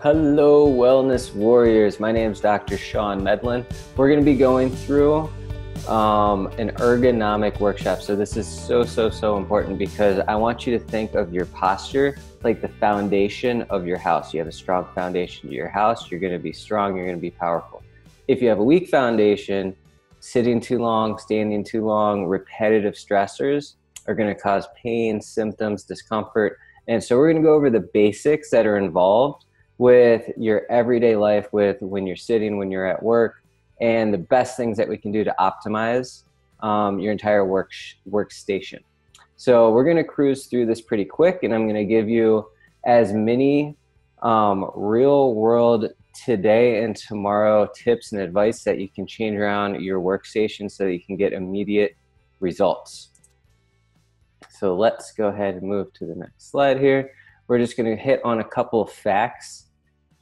Hello, Wellness Warriors. My name is Dr. Sean Medlin. We're going to be going through an ergonomic workshop. So this is so important because I want you to think of your posture like the foundation of your house. You have a strong foundation to your house, you're going to be strong, you're going to be powerful. If you have a weak foundation, sitting too long, standing too long, repetitive stressors are going to cause pain, symptoms, discomfort. And so we're going to go over the basics that are involved with your everyday life, with when you're sitting, when you're at work, and the best things that we can do to optimize your entire workstation. So we're going to cruise through this pretty quick, and I'm going to give you as many real world today and tomorrow tips and advice that you can change around your workstation so that you can get immediate results. So let's go ahead and move to the next slide here. We're just going to hit on a couple of facts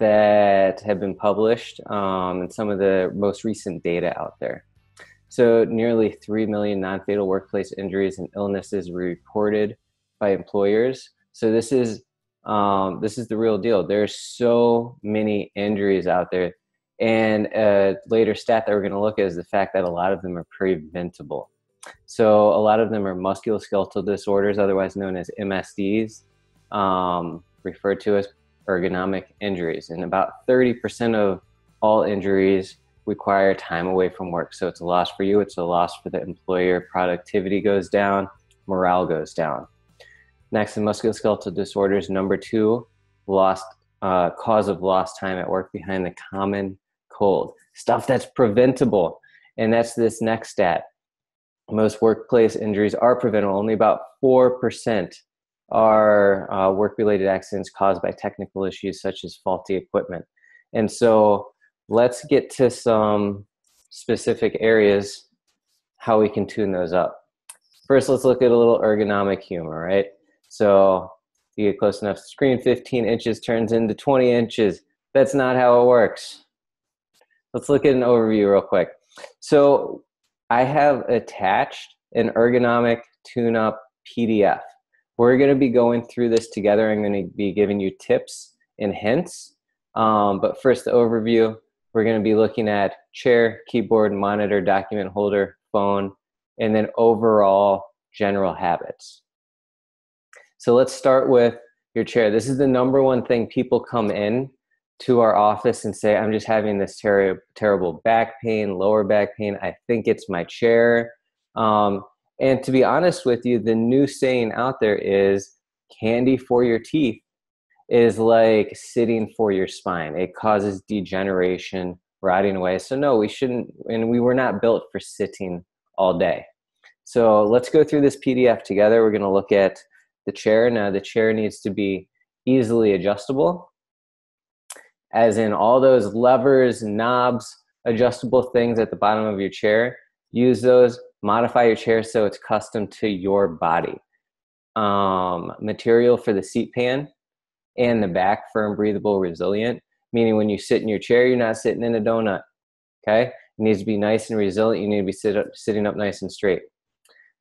that have been published and some of the most recent data out there. So nearly 3 million non-fatal workplace injuries and illnesses were reported by employers. So this is the real deal. There's so many injuries out there. And a later stat that we're going to look at is the fact that a lot of them are preventable. So a lot of them are musculoskeletal disorders, otherwise known as MSDs, referred to as ergonomic injuries. And about 30% of all injuries require time away from work. So it's a loss for you, it's a loss for the employer. Productivity goes down, morale goes down. Next, in musculoskeletal disorders, number 2, cause of lost time at work behind the common cold. Stuff that's preventable. And that's this next stat. Most workplace injuries are preventable. Only about 4% are work-related accidents caused by technical issues such as faulty equipment. And so let's get to some specific areas, how we can tune those up. First, let's look at a little ergonomic humor, right? So you get close enough to the screen, 15 inches turns into 20 inches. That's not how it works. Let's look at an overview real quick. So I have attached an ergonomic tune-up PDF. We're going to be going through this together. I'm going to be giving you tips and hints. But first, the overview. We're going to be looking at chair, keyboard, monitor, document holder, phone, and then overall general habits. So let's start with your chair. This is the number one thing people come in to our office and say, I'm just having this terrible back pain, lower back pain. I think it's my chair. And to be honest with you, the new saying out there is candy for your teeth is like sitting for your spine. It causes degeneration, rotting away. So no, we shouldn't, and we were not built for sitting all day. So let's go through this PDF together. We're going to look at the chair. Now the chair needs to be easily adjustable, as in all those levers, knobs, adjustable things at the bottom of your chair. Use those. Modify your chair so it's custom to your body. Material for the seat pan and the back, firm, breathable, resilient. Meaning when you sit in your chair, you're not sitting in a donut. Okay? It needs to be nice and resilient. You need to be sitting up nice and straight.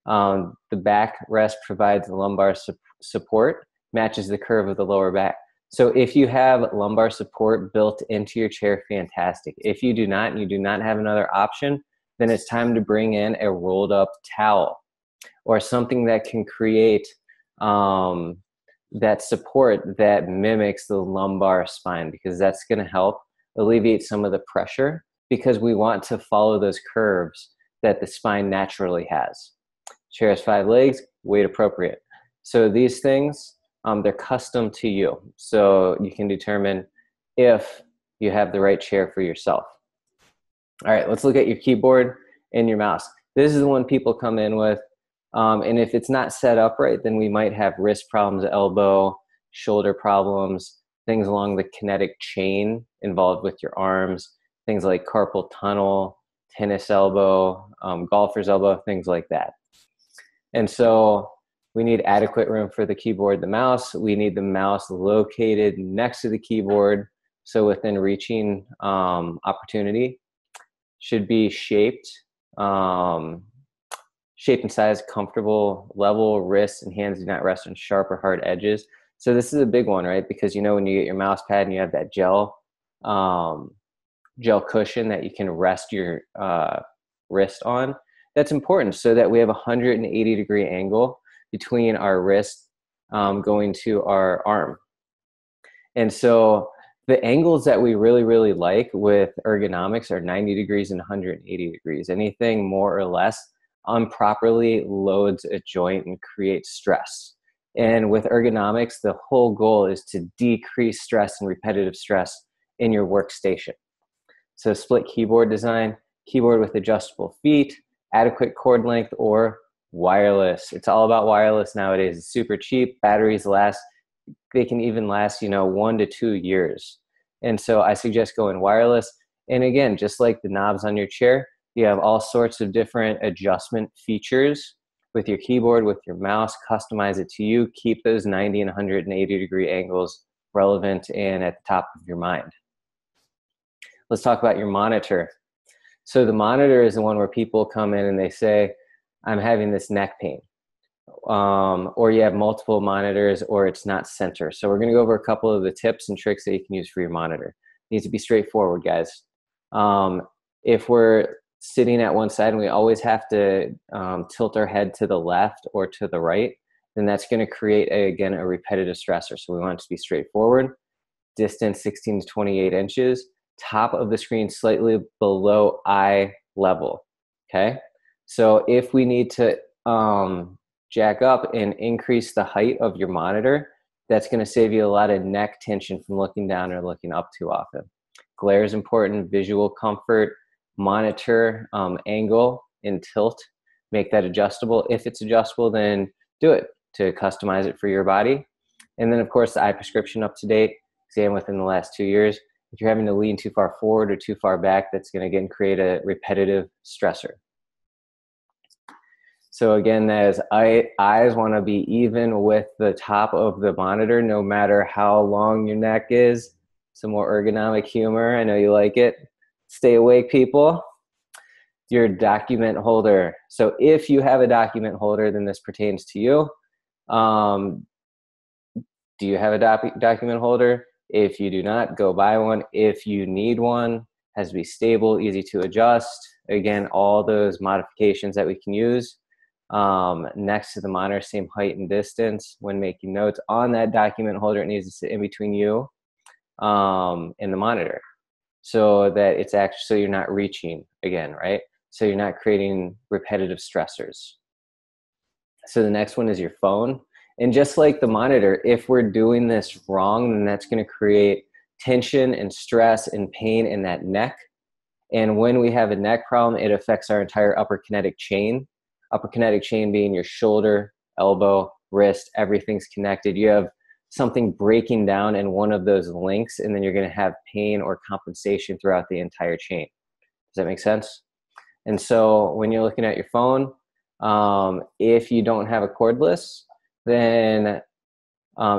The back rest provides the lumbar support, matches the curve of the lower back. So if you have lumbar support built into your chair, fantastic. If you do not, and you do not have another option, then it's time to bring in a rolled up towel or something that can create that support that mimics the lumbar spine, because that's going to help alleviate some of the pressure, because we want to follow those curves that the spine naturally has. Chair has 5 legs, weight appropriate. So these things, they're custom to you. So you can determine if you have the right chair for yourself. All right, let's look at your keyboard and your mouse. This is the one people come in with. And if it's not set up right, then we might have wrist problems, elbow, shoulder problems, things along the kinetic chain involved with your arms, things like carpal tunnel, tennis elbow, golfer's elbow, things like that. And so we need adequate room for the keyboard, the mouse. We need the mouse located next to the keyboard, so within reaching opportunity. Should be shaped and size, comfortable, level, wrists and hands do not rest on sharp or hard edges. So this is a big one, right? Because, you know, when you get your mouse pad and you have that gel cushion that you can rest your wrist on, that's important so that we have a 180-degree angle between our wrist going to our arm. And so the angles that we really, really like with ergonomics are 90 degrees and 180 degrees. Anything more or less improperly loads a joint and creates stress. And with ergonomics, the whole goal is to decrease stress and repetitive stress in your workstation. So split keyboard design, keyboard with adjustable feet, adequate cord length, or wireless. It's all about wireless nowadays. It's super cheap. Batteries last, they can even last, you know, 1 to 2 years. And so I suggest going wireless. And again, just like the knobs on your chair, you have all sorts of different adjustment features with your keyboard, with your mouse. Customize it to you. Keep those 90 and 180-degree angles relevant and at the top of your mind. Let's talk about your monitor. So the monitor is the one where people come in and they say, I'm having this neck pain. Or you have multiple monitors, or it's not center. So we're going to go over a couple of the tips and tricks that you can use for your monitor. It needs to be straightforward, guys. If we're sitting at one side and we always have to tilt our head to the left or to the right, then that's going to create, again, a repetitive stressor. So we want it to be straightforward. Distance 16 to 28 inches. Top of the screen slightly below eye level. Okay? So if we need to jack up and increase the height of your monitor, that's going to save you a lot of neck tension from looking down or looking up too often. Glare is important, visual comfort, monitor angle and tilt, make that adjustable. If it's adjustable, then do it to customize it for your body. And then of course the eye prescription up to date, exam within the last 2 years. If you're having to lean too far forward or too far back, that's going to again create a repetitive stressor. So again, as eyes want to be even with the top of the monitor, no matter how long your neck is. Some more ergonomic humor. I know you like it. Stay awake, people. Your document holder. So if you have a document holder, then this pertains to you. Do you have a document holder? If you do not, go buy one. If you need one, has to be stable, easy to adjust. Again, all those modifications that we can use. Next to the monitor, same height and distance when making notes on that document holder. It needs to sit in between you and the monitor, so that it's actually, so you're not reaching again, right? So you're not creating repetitive stressors. So the next one is your phone. And just like the monitor, if we're doing this wrong, then that's going to create tension and stress and pain in that neck. And when we have a neck problem, it affects our entire upper kinetic chain. Upper kinetic chain being your shoulder, elbow, wrist, everything's connected. You have something breaking down in one of those links, and then you're going to have pain or compensation throughout the entire chain. Does that make sense? And so when you're looking at your phone, if you don't have a cordless, then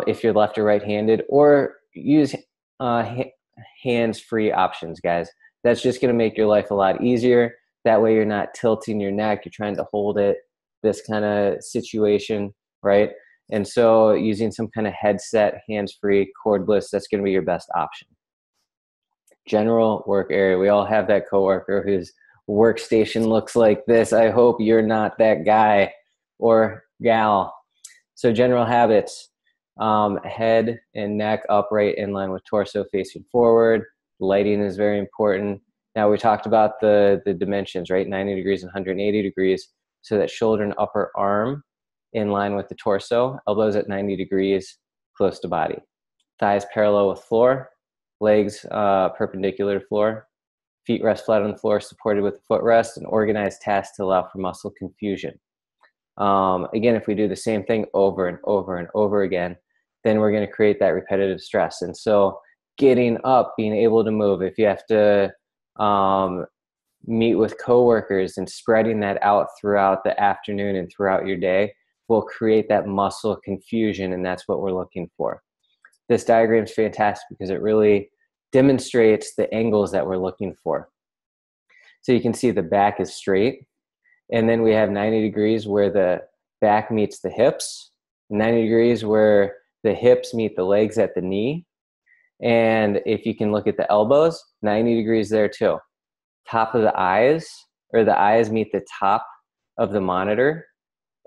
if you're left or right-handed, or use hands-free options, guys. That's just going to make your life a lot easier. That way you're not tilting your neck, you're trying to hold it, this kind of situation, right? And so using some kind of headset, hands-free, cordless, that's going to be your best option. General work area. We all have that coworker whose workstation looks like this. I hope you're not that guy or gal. So general habits, head and neck upright in line with torso facing forward. Lighting is very important. Now we talked about the dimensions, right? 90 degrees and 180 degrees. So that shoulder and upper arm in line with the torso, elbows at 90 degrees, close to body. Thighs parallel with floor, legs perpendicular to floor. Feet rest flat on the floor, supported with the footrest, and organized tasks to allow for muscle confusion. Again, if we do the same thing over and over and over again, then we're going to create that repetitive stress. And so getting up, being able to move, if you have to meet with coworkers and spreading that out throughout the afternoon and throughout your day will create that muscle confusion, and that's what we're looking for. This diagram is fantastic because it really demonstrates the angles that we're looking for. So you can see the back is straight, and then we have 90 degrees where the back meets the hips, 90 degrees where The hips meet the legs at the knee. And if you can look at the elbows, 90 degrees there too. Top of the eyes, or the eyes meet the top of the monitor.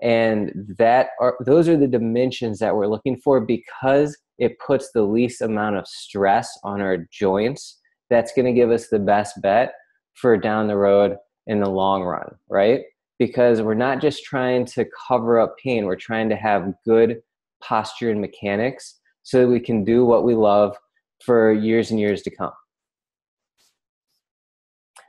And those are the dimensions that we're looking for, because it puts the least amount of stress on our joints. That's going to give us the best bet for down the road in the long run, right? Because we're not just trying to cover up pain, we're trying to have good posture and mechanics so that we can do what we love for years and years to come.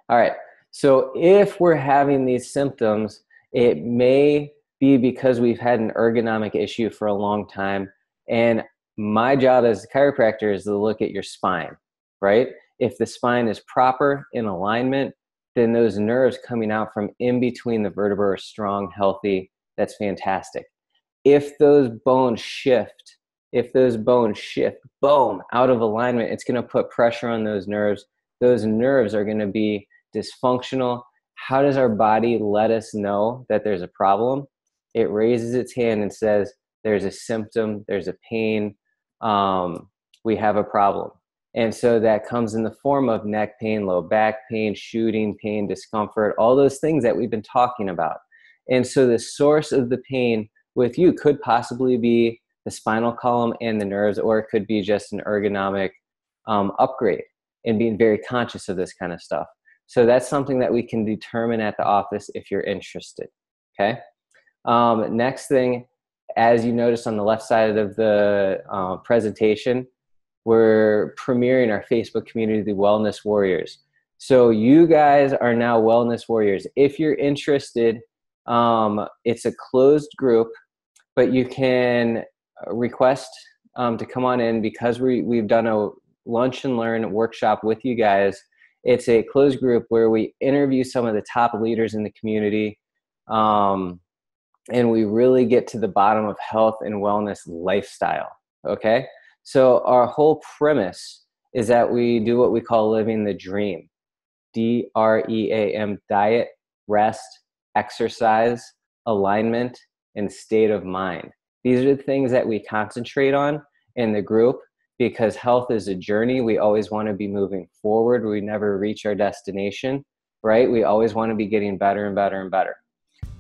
All right, so if we're having these symptoms, it may be because we've had an ergonomic issue for a long time. And my job as a chiropractor is to look at your spine, right? If the spine is proper, in alignment, then those nerves coming out from in between the vertebrae are strong, healthy. That's fantastic. If those bones shift, boom, out of alignment, it's going to put pressure on those nerves. Those nerves are going to be dysfunctional. How does our body let us know that there's a problem? It raises its hand and says, there's a symptom, there's a pain, we have a problem. And so that comes in the form of neck pain, low back pain, shooting pain, discomfort, all those things that we've been talking about. And so the source of the pain with you could possibly be the spinal column and the nerves, or it could be just an ergonomic upgrade, and being very conscious of this kind of stuff. So that's something that we can determine at the office if you're interested, okay? Next thing, as you notice on the left side of the presentation, we're premiering our Facebook community, the Wellness Warriors. So you guys are now Wellness Warriors. If you're interested, it's a closed group, but you can request to come on in, because we've done a lunch and learn workshop with you guys. It's a closed group where we interview some of the top leaders in the community, and we really get to the bottom of health and wellness lifestyle, okay? So our whole premise is that we do what we call living the dream. DREAM, diet, rest, exercise, alignment, and state of mind. These are the things that we concentrate on in the group, because health is a journey. We always want to be moving forward. We never reach our destination, right? We always want to be getting better and better and better.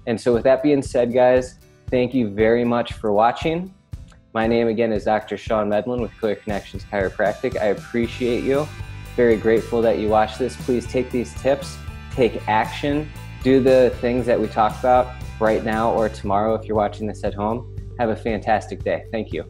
And so with that being said, guys, thank you very much for watching. My name again is Dr. Sean Medlin with Clear Connections Chiropractic. I appreciate you. Very grateful that you watched this. Please take these tips, take action, do the things that we talked about right now or tomorrow if you're watching this at home. Have a fantastic day. Thank you.